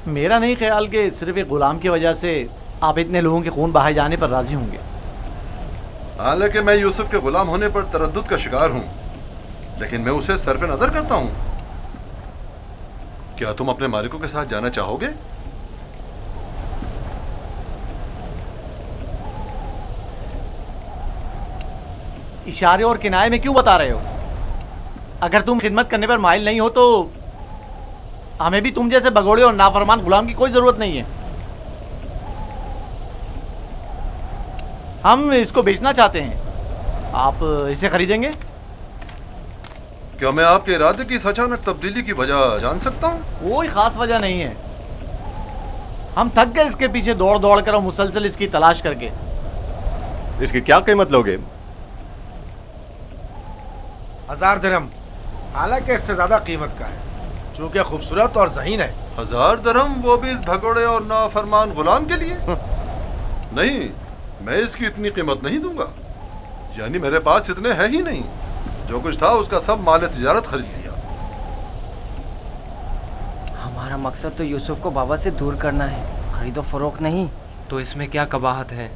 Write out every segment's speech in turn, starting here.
मेरा नहीं ख्याल कि सिर्फ एक गुलाम की वजह से आप इतने लोगों के खून बहाए जाने पर राजी होंगे। हालांकि मैं यूसुफ के गुलाम होने पर तरद्दुद का शिकार हूं, लेकिन मैं उसे सरफ़े नजर करता हूं। क्या तुम अपने मालिकों के साथ जाना चाहोगे? इशारे और किनारे में क्यों बता रहे हो? अगर तुम खिदमत करने पर माइल नहीं हो तो हमें भी तुम जैसे भगोड़े और नाफरमान गुलाम की कोई जरूरत नहीं है। हम इसको बेचना चाहते हैं, आप इसे खरीदेंगे? क्या मैं आपके इरादे की इस अचानक तब्दीली की वजह जान सकता हूँ? कोई खास वजह नहीं है। हम थक गए इसके पीछे दौड़ दौड़ कर और मुसलसल इसकी तलाश करके। इसकी क्या कीमत लोगे? 1000 दिरहम, हालांकि इससे ज्यादा कीमत का है, चूंकि खूबसूरत और ज़हीन है। 1000 दिरहम, वो भी इस भगोड़े और नाफरमान गुलाम के लिए? नहीं, मैं इसकी इतनी कीमत नहीं दूंगा। यानी मेरे पास इतने है ही नहीं। जो कुछ था उसका सब माल तिजारत खरीद लिया। हमारा मकसद तो यूसुफ को बाबा से दूर करना है, खरीदो फरोख्त नहीं। तो इसमें क्या कबाहत है?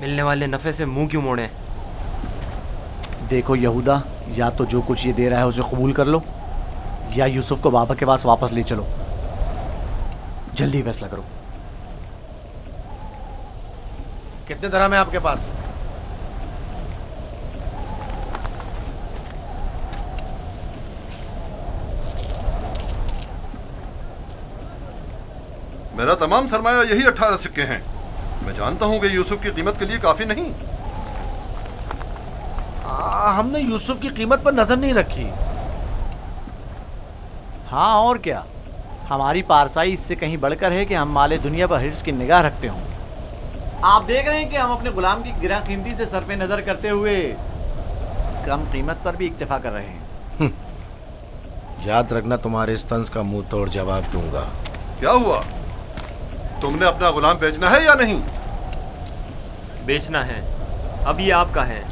मिलने वाले नफ़े से मुंह क्यों मोड़े? देखो यहूदा, या तो जो कुछ ये दे रहा है उसे कबूल कर लो, या यूसुफ को बाबा के पास वापस ले चलो। जल्दी फैसला करो। कितने दिरहम है आपके पास? मेरा तमाम सरमाया यही 18 सिक्के हैं। मैं जानता हूं कि यूसुफ की कीमत के लिए काफी नहीं। हमने यूसुफ की कीमत पर नजर नहीं रखी। हाँ और क्या, हमारी पारसाई इससे कहीं बढ़कर है कि हम माले दुनिया पर हिर्स की निगाह रखते हों। आप देख रहे हैं कि हम अपने गुलाम की गिरा कीमती से सरफे नजर करते हुए कम कीमत पर भी इक्तफा कर रहे हैं। याद रखना, तुम्हारे इस तंज का मुंह तोड़ जवाब दूंगा। क्या हुआ? तुमने अपना गुलाम बेचना है या नहीं? बेचना है, अब ये आपका है,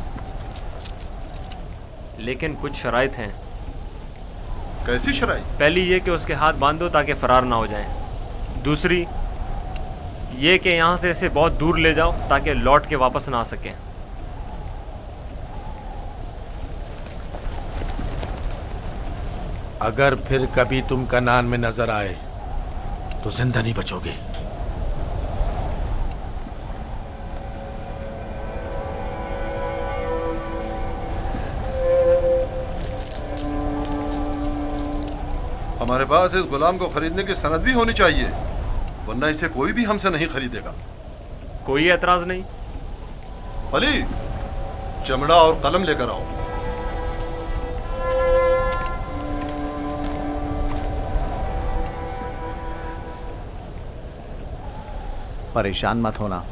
लेकिन कुछ शराइत हैं। कैसी शराइत? पहली ये कि उसके हाथ बांध दो ताकि फरार ना हो जाए। दूसरी ये कि यहाँ से इसे बहुत दूर ले जाओ ताकि लौट के वापस ना आ सके। अगर फिर कभी तुम कनान में नजर आए तो जिंदा नहीं बचोगे। हमारे पास इस गुलाम को खरीदने की सनद भी होनी चाहिए, वरना इसे कोई भी हमसे नहीं खरीदेगा। कोई एतराज नहीं। अली, चमड़ा और कलम लेकर आओ। परेशान मत होना,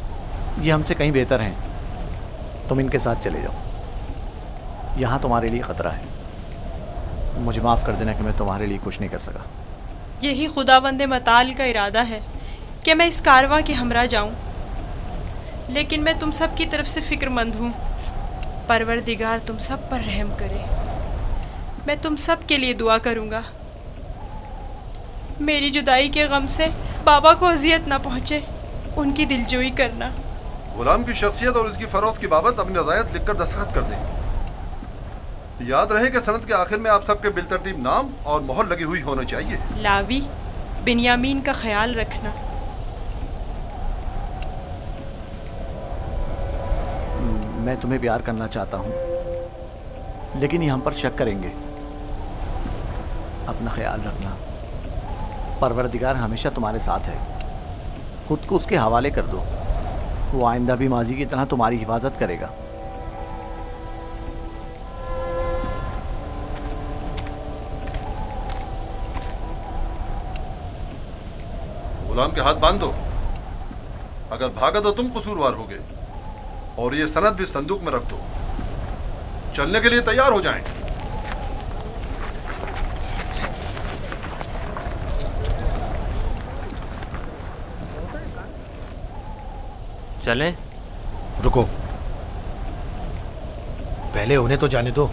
ये हमसे कहीं बेहतर हैं। तुम इनके साथ चले जाओ। यहाँ तुम्हारे लिए खतरा है। मुझे माफ़ कर देना कि मैं तुम्हारे लिए कुछ नहीं कर सका। यही खुदावंद मताल का इरादा है कि मैं इस कारवां के हमरा जाऊं, लेकिन मैं तुम सब की तरफ से फ़िक्रमंद हूँ। परवरदिगार तुम सब पर रहम करे। मैं तुम सब के लिए दुआ करूँगा। मेरी जुदाई के गम से बाबा को अजियत ना पहुँचे, उनकी दिलजोई करना। गुलाम की शख्सियत और उसकी फरोख्त की बाबत अपनी रज़ायत लिखकर दस्तखत कर दें। याद रहे कि सनद के आखिर में आप सबके बिलतरतीब नाम और मोहर लगी हुई होनी चाहिए। लावी, बिन्यामीन का ख्याल रखना। मैं तुम्हें प्यार करना चाहता हूँ, लेकिन ये हम पर शक करेंगे। अपना ख्याल रखना। परवरदिगार हमेशा तुम्हारे साथ है। खुद को उसके हवाले कर दो, वो आइंदा भी माजी की तरह तुम्हारी हिफाजत करेगा। गुलाम के हाथ बांध दो। अगर भागा तो तुम कसूरवार होगे, और ये सनद भी संदूक में रख दो। चलने के लिए तैयार हो जाएं। चलें? रुको, पहले उन्हें तो जाने दो।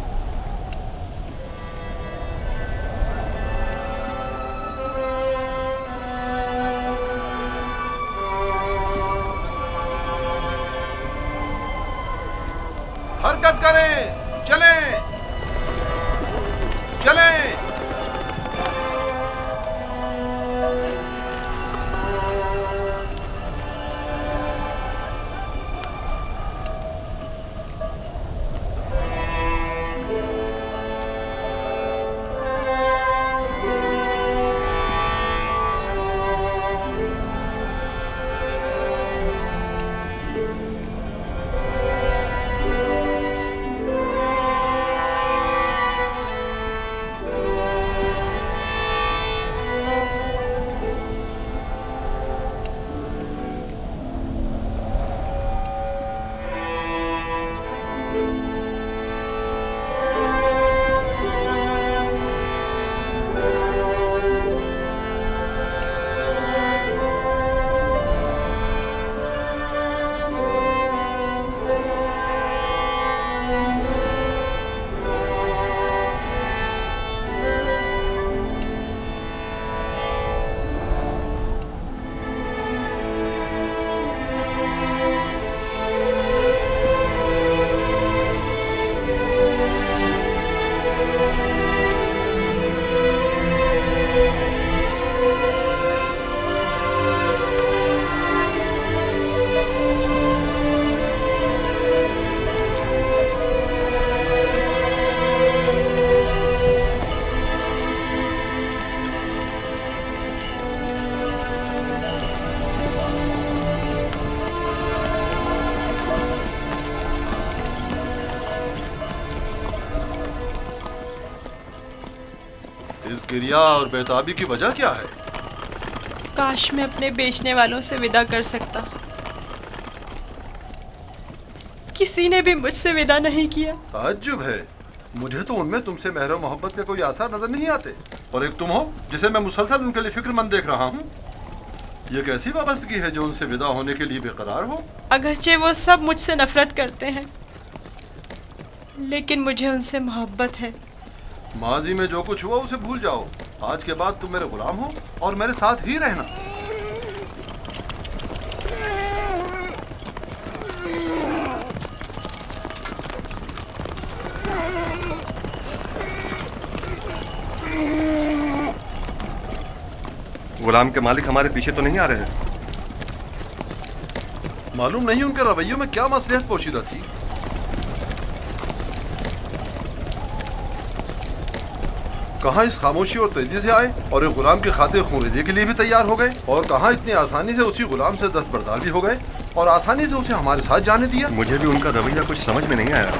गिरिया और बेताबी की वजह क्या है? काश मैं अपने बेचने वालों से विदा कर सकता। किसी ने भी मुझसे विदा नहीं किया। ताज्जुब है, मुझे तो उनमें तुमसे मेहर मोहब्बत के कोई आसार नजर नहीं आते। और एक तुम हो जिसे मैं मुसलसल उनके लिए फिक्रमंद देख रहा हूँ। ये कैसी वाबस्तगी है जो उनसे विदा होने के लिए बेकरार हो? अगरचे वो सब मुझसे नफरत करते हैं, लेकिन मुझे उनसे मोहब्बत है। माजी में जो कुछ हुआ उसे भूल जाओ। आज के बाद तुम मेरे गुलाम हो और मेरे साथ ही रहना। गुलाम के मालिक हमारे पीछे तो नहीं आ रहे? मालूम नहीं उनके रवैयों में क्या मसलहत पोशीदा थी। कहाँ इस खामोशी और तेजी से आए और एक गुलाम की खातिर खून-रेज़ी के लिए भी तैयार हो गए, और कहाँ इतनी आसानी से उसी गुलाम से दस्तबरदार भी हो गए और आसानी से उसे हमारे साथ जाने दिया। मुझे भी उनका रवैया कुछ समझ में नहीं आया।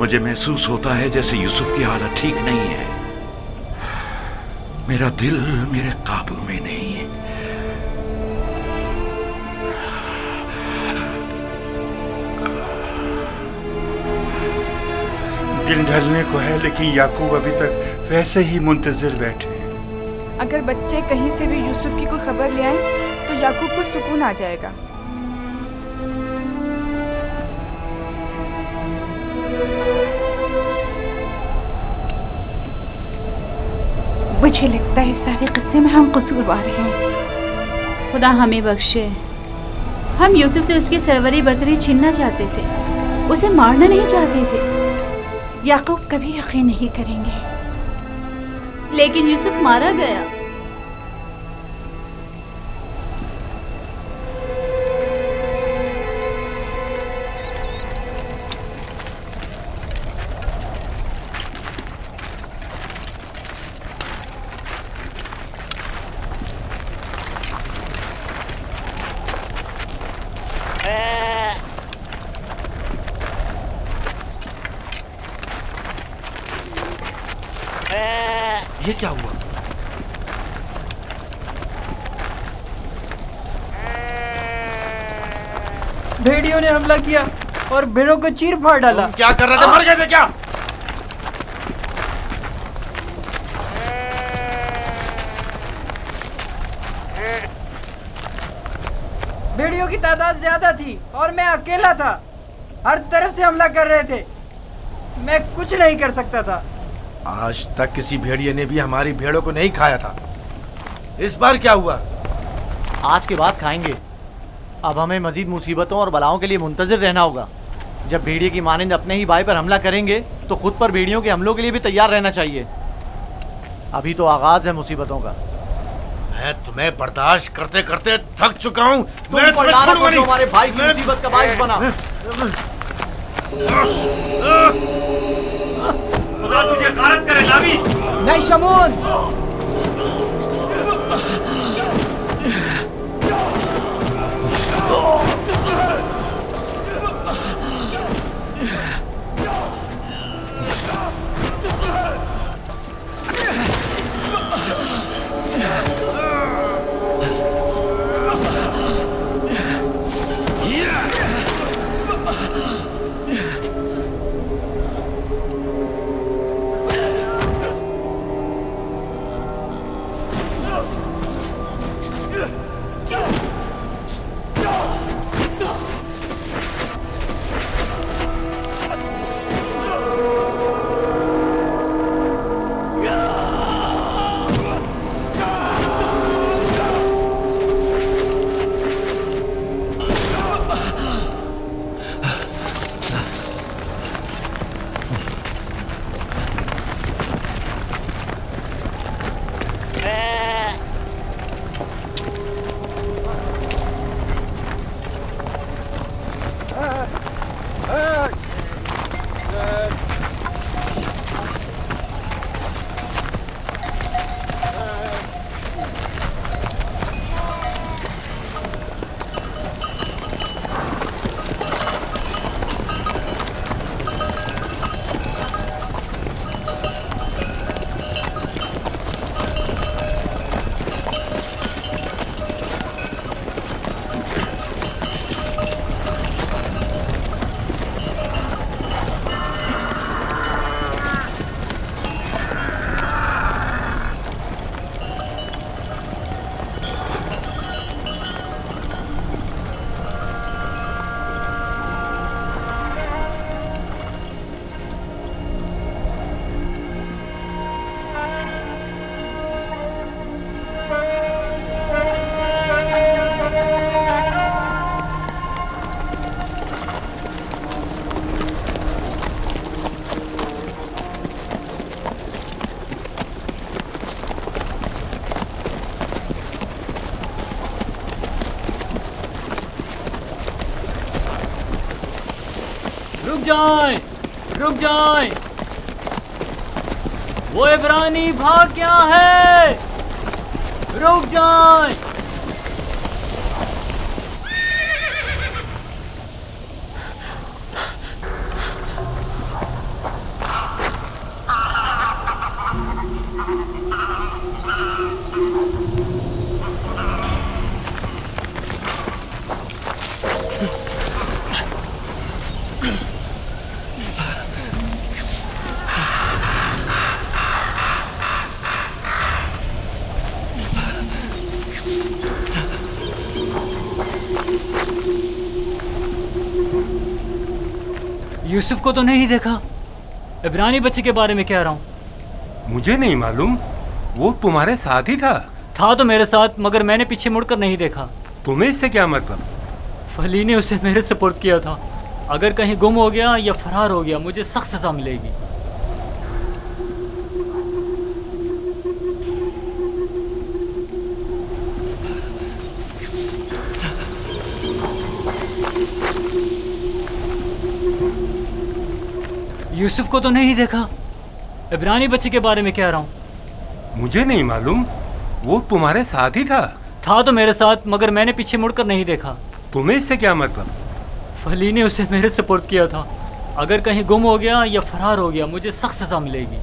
मुझे महसूस होता है जैसे यूसुफ की हालत ठीक नहीं है। मेरा दिल मेरे काबू में नहीं है। दिन ढलने को है, लेकिन याकूब अभी तक वैसे ही मुंतजिर बैठे हैं। अगर बच्चे कहीं से भी यूसुफ की कोई खबर ले आए तो याकूब को सुकून आ जाएगा। मुझे लगता है इस सारे किस्से में हम कसूरवार हैं। खुदा हमें बख्शे। हम यूसुफ से उसकी सरवरी बर्तरी छीनना चाहते थे, उसे मारना नहीं चाहते थे। याकूब कभी यकीन नहीं करेंगे। लेकिन यूसुफ मारा गया। ये क्या हुआ? भेड़ियों ने हमला किया और भेड़ों को चीर फाड़ डाला। तुम क्या कर रहे थे? मर गए थे क्या? भेड़ियों की तादाद ज्यादा थी और मैं अकेला था। हर तरफ से हमला कर रहे थे, मैं कुछ नहीं कर सकता था। आज तक किसी भेड़िए ने भी हमारी भेड़ों को नहीं खाया था। इस बार क्या हुआ? आज के बाद खाएंगे। अब हमें मजीद मुसीबतों और बलाओं के लिए मुंतजिर रहना होगा। जब भेड़िए की मानिंद अपने ही भाई पर हमला करेंगे तो खुद पर भेड़ियों के हमलों के लिए भी तैयार रहना चाहिए। अभी तो आगाज है मुसीबतों का। मैं तुम्हें बर्दाश्त करते करते थक चुका हूँ। मैं तुम्हारे भाई की मुसीबत का बाइस बना। खुदा तुझे गारत करे नावी। नहीं शमून। जाएं, रुक जाएं। वो इब्रानी भाग क्या है? रुक जाएं। यूसुफ को तो नहीं देखा। इब्रानी बच्चे के बारे में कह रहा हूँ। मुझे नहीं मालूम, वो तुम्हारे साथ ही था। था तो मेरे साथ, मगर मैंने पीछे मुड़कर नहीं देखा। तुम्हें इससे क्या मतलब? फली ने उसे मेरे सुपुर्द किया था। अगर कहीं गुम हो गया या फरार हो गया, मुझे सख्त सजा मिलेगी। यूसुफ को तो नहीं देखा। इब्रानी बच्चे के बारे में कह रहा हूँ। मुझे नहीं मालूम, वो तुम्हारे साथ ही था। था तो मेरे साथ, मगर मैंने पीछे मुड़कर नहीं देखा। तुम्हें इससे क्या मतलब? फली ने उसे मेरे सुपुर्द किया था। अगर कहीं गुम हो गया या फरार हो गया, मुझे सख्त सजा मिलेगी।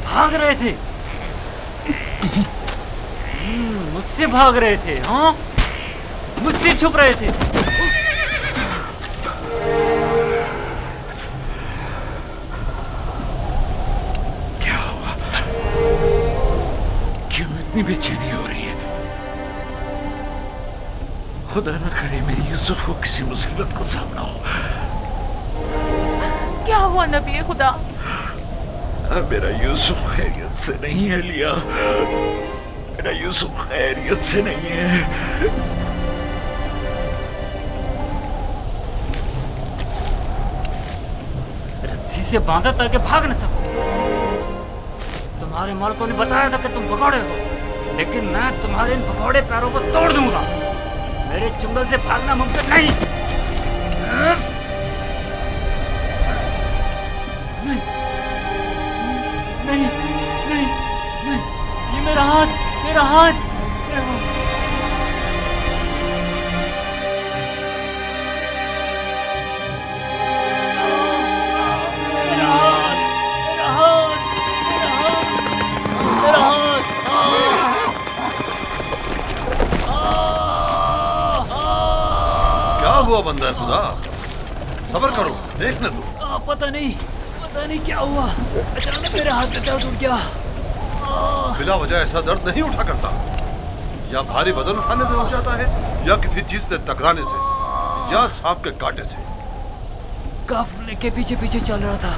भाग रहे थे, मुझसे भाग रहे थे। हाँ, मुझसे छुप रहे थे। क्या हुआ? क्यों इतनी बेचैनी हो रही है? खुदा न करे मेरी यूसुफ को किसी मुसीबत का सामना हो। क्या हुआ नबी खुदा? मेरा यूसुफ खैरियत से नहीं है लिया। मेरा यूसुफ खैरियत से नहीं है। रस्सी से बांधा ताकि भाग न सको। तुम्हारे मालिकों ने बताया था कि तुम भगौड़े हो, लेकिन मैं तुम्हारे इन भगौड़े पैरों को तोड़ दूंगा। मेरे चुंगल से भागना मुमकिन नहीं। नहीं, नहीं, नहीं, ये मेरा हाथ, मेरा हाथ, मेरा हाथ। मेरा हाथ, मेरा हाथ, मेरा हाथ, क्या हुआ बंदा खुदा? सब्र करो, देखने दो। पता नहीं क्या हुआ, अचानक मेरे हाथ में दर्द उठ गया। बिला वजह ऐसा दर्द नहीं उठा करता। या भारी वजन उठाने से उठ जाता है, या किसी चीज से टकराने से, या सांप के कांटे से। काफिले के पीछे पीछे चल रहा था।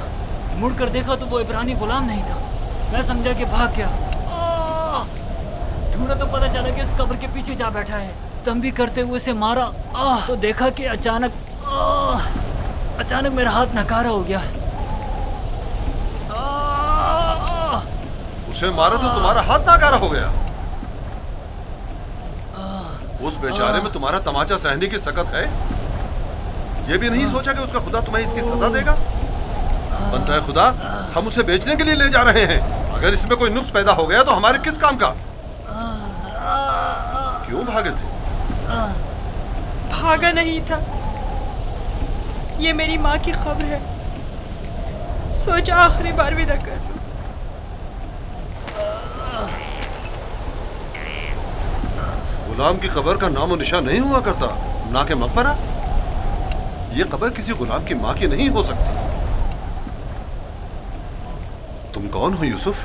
मुड़कर देखा तो वो इब्रानी गुलाम नहीं था। मैं समझा कि भाग गया। ढूंढा तो पता चला कि इस कब्र के पीछे जा बैठा है। तंबी करते हुए उसे मारा तो देखा कि अचानक मेरा हाथ नकारा हो गया। उसे मारा तो तुम्हारा हाथ नाकारा हो गया। उस बेचारे में तुम्हारा तमाचा सहने की सकत है। ये भी नहीं सोचा कि उसका खुदा तुम्हें इसकी सजा देगा? बनता है खुदा, हम उसे बेचने के लिए ले जा रहे हैं। अगर इसमें कोई नुक्स पैदा हो गया तो हमारे किस काम का? क्यों भागे थे? भागा नहीं था, ये मेरी माँ की खबर है। सोचा आखिरी बार विदा कर लूं। गुलाम की कब्र का नामो निशान नहीं हुआ करता, ना के मकबरा। ये कब्र किसी गुलाम की माँ की नहीं हो सकती। तुम कौन हो यूसुफ?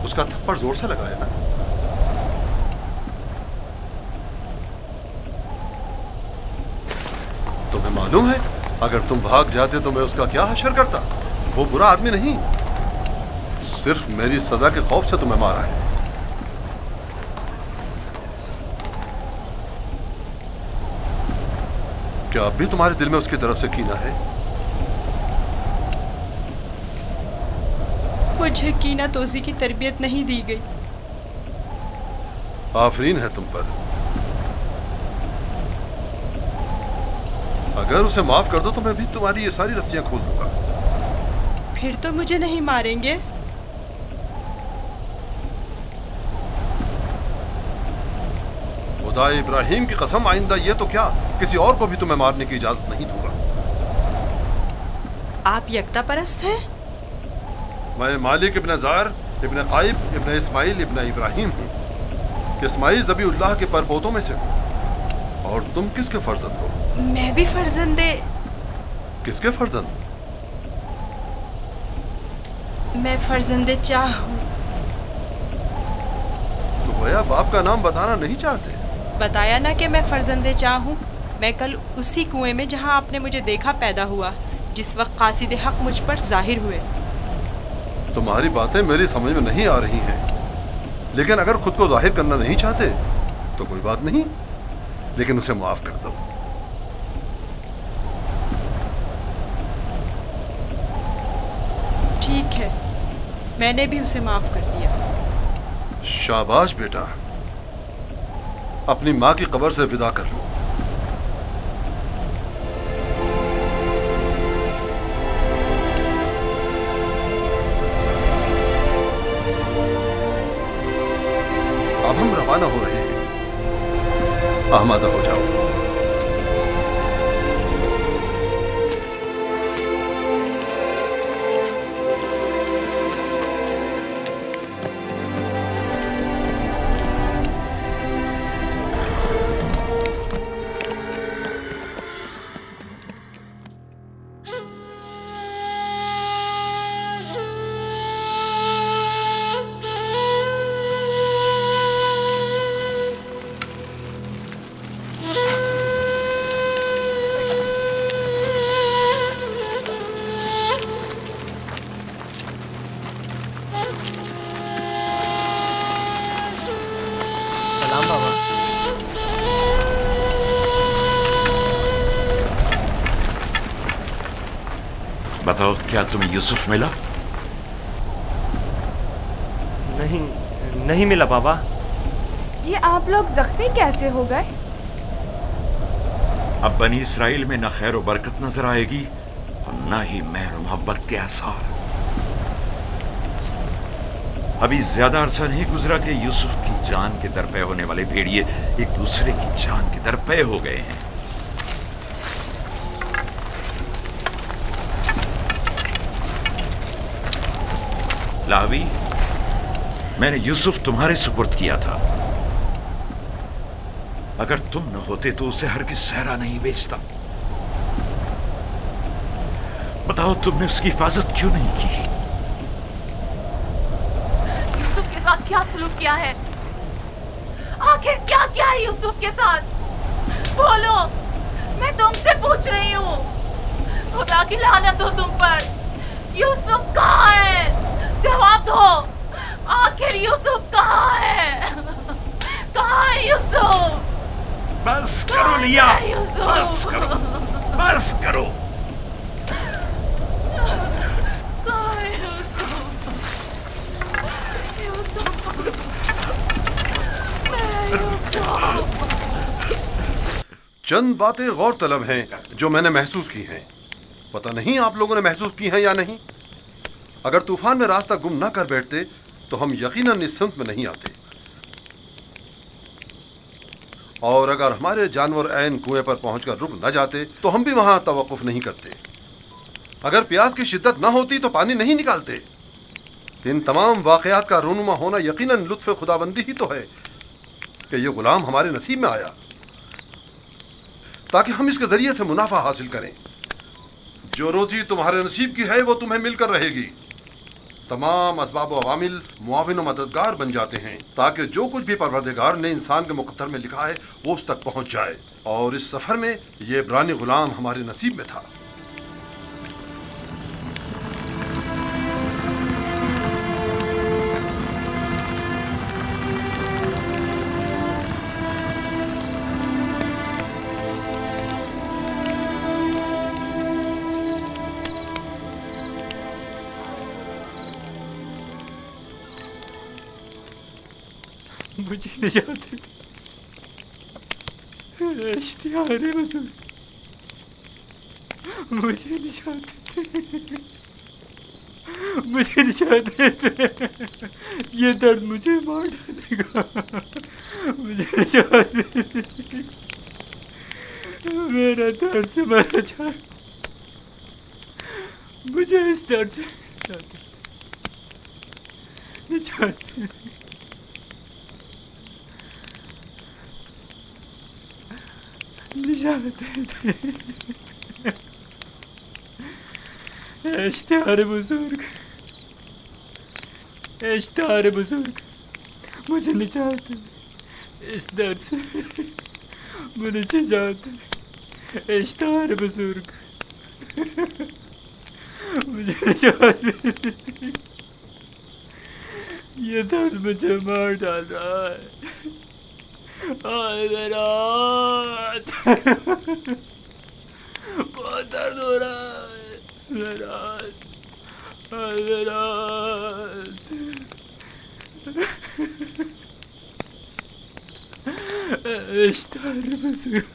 उसका थप्पड़ जोर से लगाया ना? तुम्हें मालूम है अगर तुम भाग जाते तो मैं उसका क्या हशर करता? वो बुरा आदमी नहीं, सिर्फ मेरी सजा के खौफ से तुम्हें मारा है। क्या अब भी तुम्हारे दिल में उसकी तरफ से कीना है? मुझे कीना तोजी की तरबियत नहीं दी गई। आफरीन है तुम पर। अगर उसे माफ कर दो तो मैं भी तुम्हारी ये सारी रस्सियां खोल दूंगा। फिर तो मुझे नहीं मारेंगे? खुदा इब्राहिम की कसम, आइंदा ये तो क्या, किसी और को भी तुम्हें मारने की इजाजत नहीं दूंगा। आप यकता परस्त हैं? मैं मालिक इब्न जार इब्न काइब इब्न इस्माइल इब्न इब्राहिम हूँ। इस्माइल ज़बीउल्लाह के परपोतों में से हूँ। और तुम किसके फर्जंद हो? मैं भी फर्जंदे। किसके फर्जंद? मैं फर्जंदे चाह हूँ। तो भैया बाप का नाम बताना नहीं चाहते? बताया ना कि मैं फर्जंदे चाह हूँ। मैं कल उसी कुएं में जहाँ आपने मुझे देखा पैदा हुआ, जिस वक्त कासिद हक मुझ पर जाहिर हुए। तुम्हारी बातें मेरी समझ में नहीं आ रही हैं, लेकिन अगर खुद को जाहिर करना नहीं चाहते तो कोई बात नहीं, लेकिन उसे माफ कर दो। ठीक है, मैंने भी उसे माफ कर दिया। शाबाश बेटा, अपनी माँ की कब्र से विदा कर लो। अब हम रवाना हो रहे हैं, आमादा हो जाओ। बताओ, क्या तुम्हें यूसुफ मिला? नहीं मिला बाबा। ये आप लोग जख्मी कैसे हो गए? अब बनी इसराइल में न खैर व बरकत नजर आएगी और न ही मेहर मोहब्बत के आसार। अभी ज्यादा अरसा नहीं गुजरा कि यूसुफ की जान के दरपे होने वाले भेड़िए एक दूसरे की जान के दरपे हो गए हैं। लावी, मैंने यूसुफ तुम्हारे सुपुर्द किया था। अगर तुम न होते तो उसे हरगिज़ सहरा नहीं बेचता। बताओ, तुमने उसकी हिफाजत क्यों नहीं की? यूसुफ के साथ क्या सलूक किया है? आखिर क्या किया है यूसुफ के साथ? बोलो, मैं तुमसे पूछ रही हूँ। खुदा की लानत हो तुम पर। यूसुफ कहाँ है? जवाब दो। आखिर यूसुफ कहाँ है? कहाँ है यूसुफ? बस करो लिया, बस करो, बस करो। कहाँ है यूसुफ? चंद बातें गौर तलब हैं जो मैंने महसूस की हैं। पता नहीं आप लोगों ने महसूस की हैं या नहीं। अगर तूफान में रास्ता गुम ना कर बैठते तो हम यकीनन इस सिमत में नहीं आते, और अगर हमारे जानवर ऐन कुएं पर पहुंचकर रुक न जाते तो हम भी वहां तवक्कुफ नहीं करते। अगर प्यास की शिद्दत न होती तो पानी नहीं निकालते। इन तमाम वाकयात का रूनुमा होना यकीनन लुत्फ़ खुदाबंदी ही तो है कि ये गुलाम हमारे नसीब में आया ताकि हम इसके जरिए से मुनाफा हासिल करें। जो रोजी तुम्हारे नसीब की है वो तुम्हें मिलकर रहेगी। तमाम असबाब व अवामिल मुआविन व मददगार बन जाते हैं ताकि जो कुछ भी परवरदिगार ने इंसान के मुक़द्दर में लिखा है वो उस तक पहुंच जाए। और इस सफ़र में ये इब्रानी गुलाम हमारे नसीब में था। मुझे निजात दे दे। इश्तिहार बुजुर्ग, मुझे निजात दे, मुझे निजात दे दे। ये दर्द मुझे मार डालेगा, मुझे निजात दे दे। मेरा दर्द से मर जा, मुझे इस दर्द से निजात दे दे। निजात दे दे। इश्तिहार बुजुर्ग, इश्तिहार बुजुर्ग, मुझे निजात दे इस दर्द से, मुझे निजात दे। इश्तिहार बुजुर्ग, मुझे निजात दे। ये दर्द मुझे मार डाल रहा है। मेरा बहुत दर्द हो रहा है। मेरा इश्तिहार बुजुर्ग,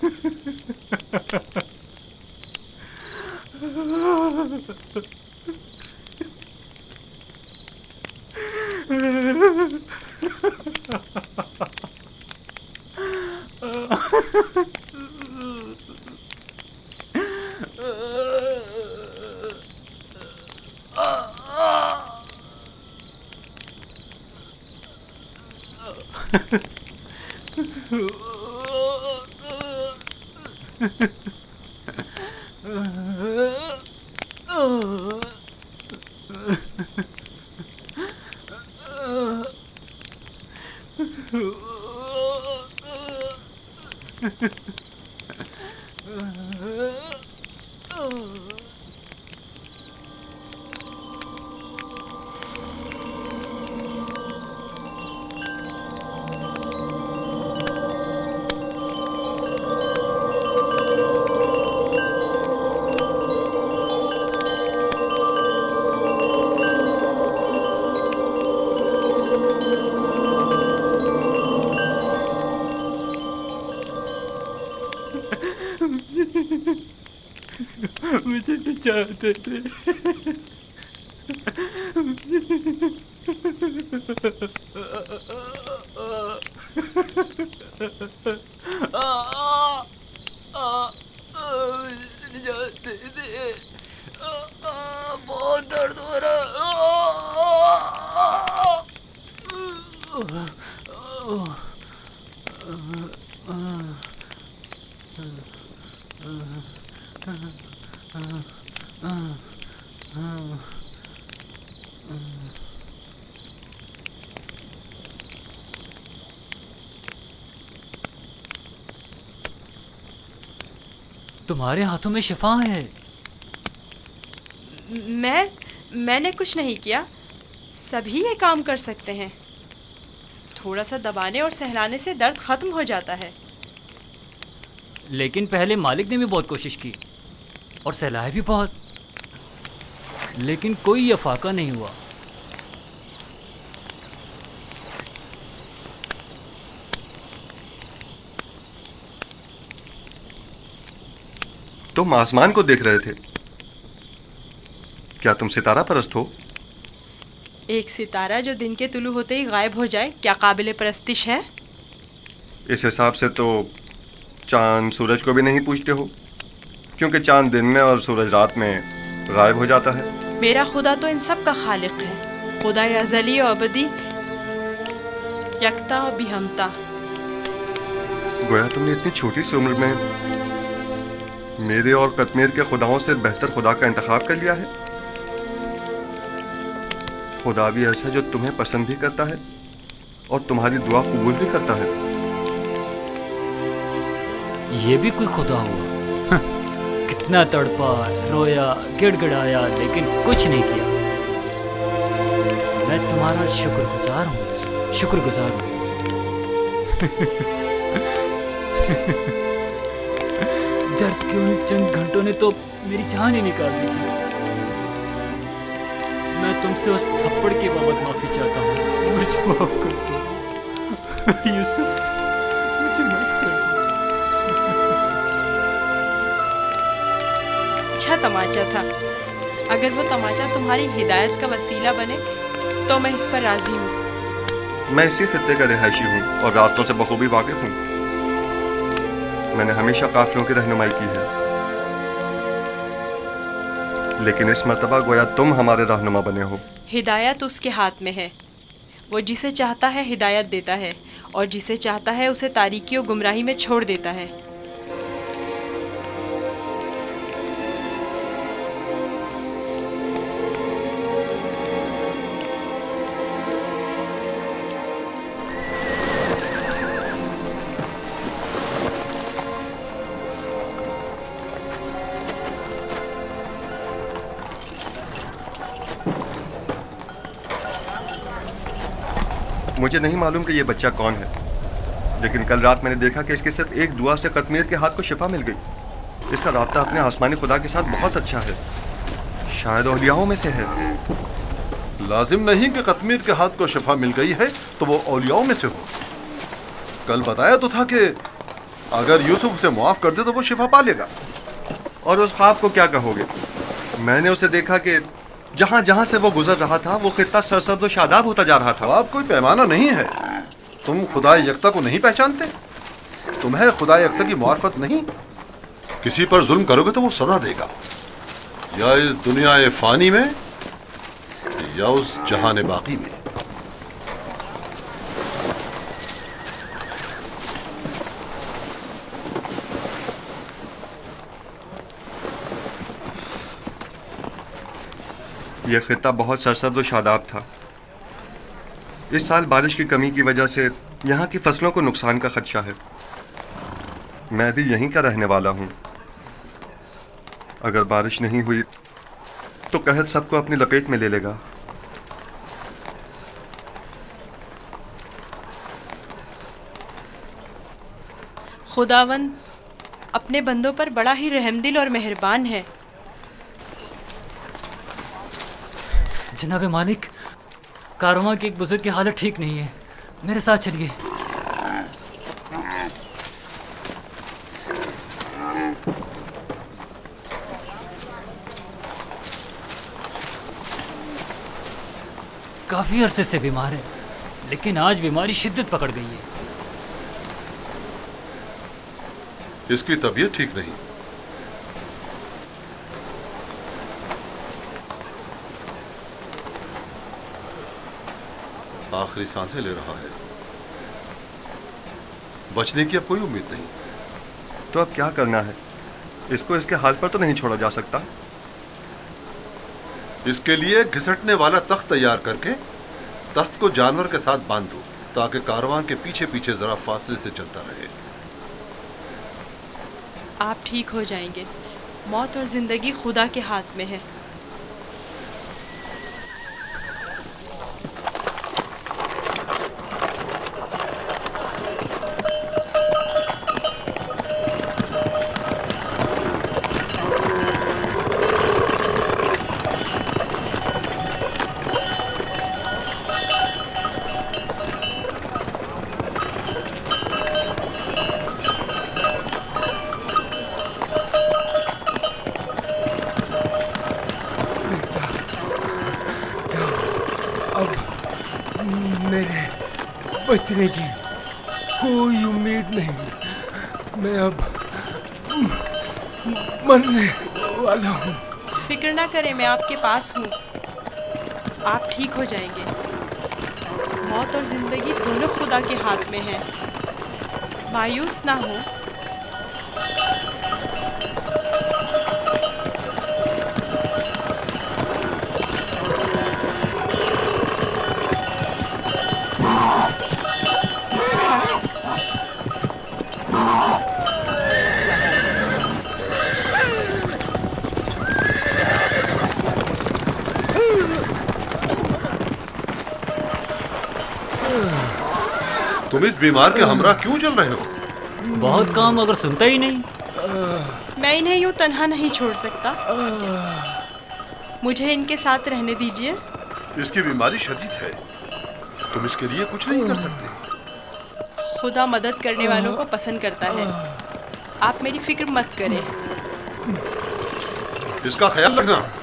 मुझे निजात दे दे। निजात दे दे। बहुत दर्द हो रहा तुम्हारे हाथों में शिफा है। मैंने कुछ नहीं किया, सभी ये काम कर सकते हैं। थोड़ा सा दबाने और सहलाने से दर्द खत्म हो जाता है। लेकिन पहले मालिक ने भी बहुत कोशिश की और सहलाया भी बहुत, लेकिन कोई अफाका नहीं हुआ। तुम आसमान को देख रहे थे, क्या तुम सितारा परस्त हो? एक सितारा जो दिन के तुलू होते ही गायब हो जाए, क्या काबिले परस्तिश है? इस हिसाब से तो चांद सूरज को भी नहीं पूछते हो, क्योंकि चांद दिन में और सूरज रात में गायब हो जाता है। मेरा खुदा तो इन सब का खालिक है, खुदा अज़ली और अबदी, यकता और बिहमता। गोया तुमने इतनी छोटी सी उम्र में मेरे और कश्मीर के खुदाओं से बेहतर खुदा का इंतखाब कर लिया है। खुदा भी ऐसा जो तुम्हें पसंद भी करता है और तुम्हारी दुआ कबूल भी करता है। ये भी कोई खुदा हुआ? कितना तड़पा, रोया, गिड़गिड़ाया, लेकिन कुछ नहीं किया। मैं तुम्हारा शुक्रगुजार हूँ, शुक्रगुजार हूँ। दर्द के उन चंद घंटों ने तो मेरी जान ही निकाल दी थी। मैं तुमसे उस थप्पड़ की बाबत माफी चाहता हूँ, मुझे माफ कर दो। यूसुफ, मुझे माफ कर दो। अच्छा तमाचा था। अगर वो तमाचा तुम्हारी हिदायत का वसीला बने तो मैं इस पर राजी हूँ। मैं इसी खित्ते का रिहायशी हूँ और रास्तों से बखूबी वाकिफ हूँ। मैंने हमेशा काफिलों की रहनुमाई की है, लेकिन इस मर्तबा गोया तुम हमारे रहनुमा बने हो। हिदायत उसके हाथ में है। वो जिसे चाहता है हिदायत देता है और जिसे चाहता है उसे तारीकी और गुमराही में छोड़ देता है। मुझे नहीं मालूम कि ये बच्चा कौन है, लेकिन कल रात मैंने देखा कि इसके सिर्फ एक दुआ से कतमीर के हाथ को शिफा मिल गई। इसका राब्ता अपने आसमानी खुदा के साथ बहुत अच्छा है, शायद औलियाओं में से है। लाजिम नहीं कि कतमीर के हाथ को शिफा मिल गई है तो वो औलियाओं में से हो। कल बताया तो था कि अगर यूसुफ उसे मुआफ कर दे तो वो शिफा पा लेगा। और उस ख्वाब को क्या कहोगे? मैंने उसे देखा कि जहां जहां से वो गुजर रहा था वो खित्ता सरसब्ज़ और शादाब होता जा रहा था। ख्वाब कोई पैमाना नहीं है। तुम खुदा यकता को नहीं पहचानते? तुम्हें खुदा यकता की मार्फत नहीं? किसी पर जुल्म करोगे तो वो सजा देगा, या इस दुनिया फानी में या उस जहान बाकी में। यह खित्ता बहुत सरसब्ज़ और शादाब था। इस साल बारिश की कमी की वजह से यहाँ की फसलों को नुकसान का खदशा है। मैं भी यहीं का रहने वाला हूँ। अगर बारिश नहीं हुई तो कहत सबको अपनी लपेट में ले लेगा। खुदावंद अपने बंदों पर बड़ा ही रहमदिल और मेहरबान है। जनाबे मालिक, कारवां के एक बुजुर्ग की हालत ठीक नहीं है, मेरे साथ चलिए। काफी अरसे से बीमार है, लेकिन आज बीमारी शिद्दत पकड़ गई है। इसकी तबीयत ठीक नहीं। आखिरी सांसें ले रहा है। बचने की अब कोई उम्मीद नहीं। तो अब क्या करना है? इसको इसके हाल पर तो नहीं छोड़ा जा सकता। इसके लिए घिसटने वाला तख्त तैयार करके तख्त को जानवर के साथ बांध दो, ताकि कारवां के पीछे पीछे जरा फासले से चलता रहे। आप ठीक हो जाएंगे। मौत और जिंदगी खुदा के हाथ में है। बचने की कोई उम्मीद नहीं। मैं अब मरने वाला हूँ। फिक्र ना करें, मैं आपके पास हूँ। आप ठीक हो जाएंगे। मौत और जिंदगी दोनों खुदा के हाथ में है। मायूस ना हो। तुम इस बीमार के हमरा क्यों चल रहे हो? बहुत काम, अगर सुनता ही नहीं। मैं इन्हें यूं तन्हा नहीं छोड़ सकता। मुझे इनके साथ रहने दीजिए। इसकी बीमारी शदीद है, तुम इसके लिए कुछ नहीं कर सकते। खुदा मदद करने वालों को पसंद करता है। आप मेरी फिक्र मत करें। इसका ख्याल रखना।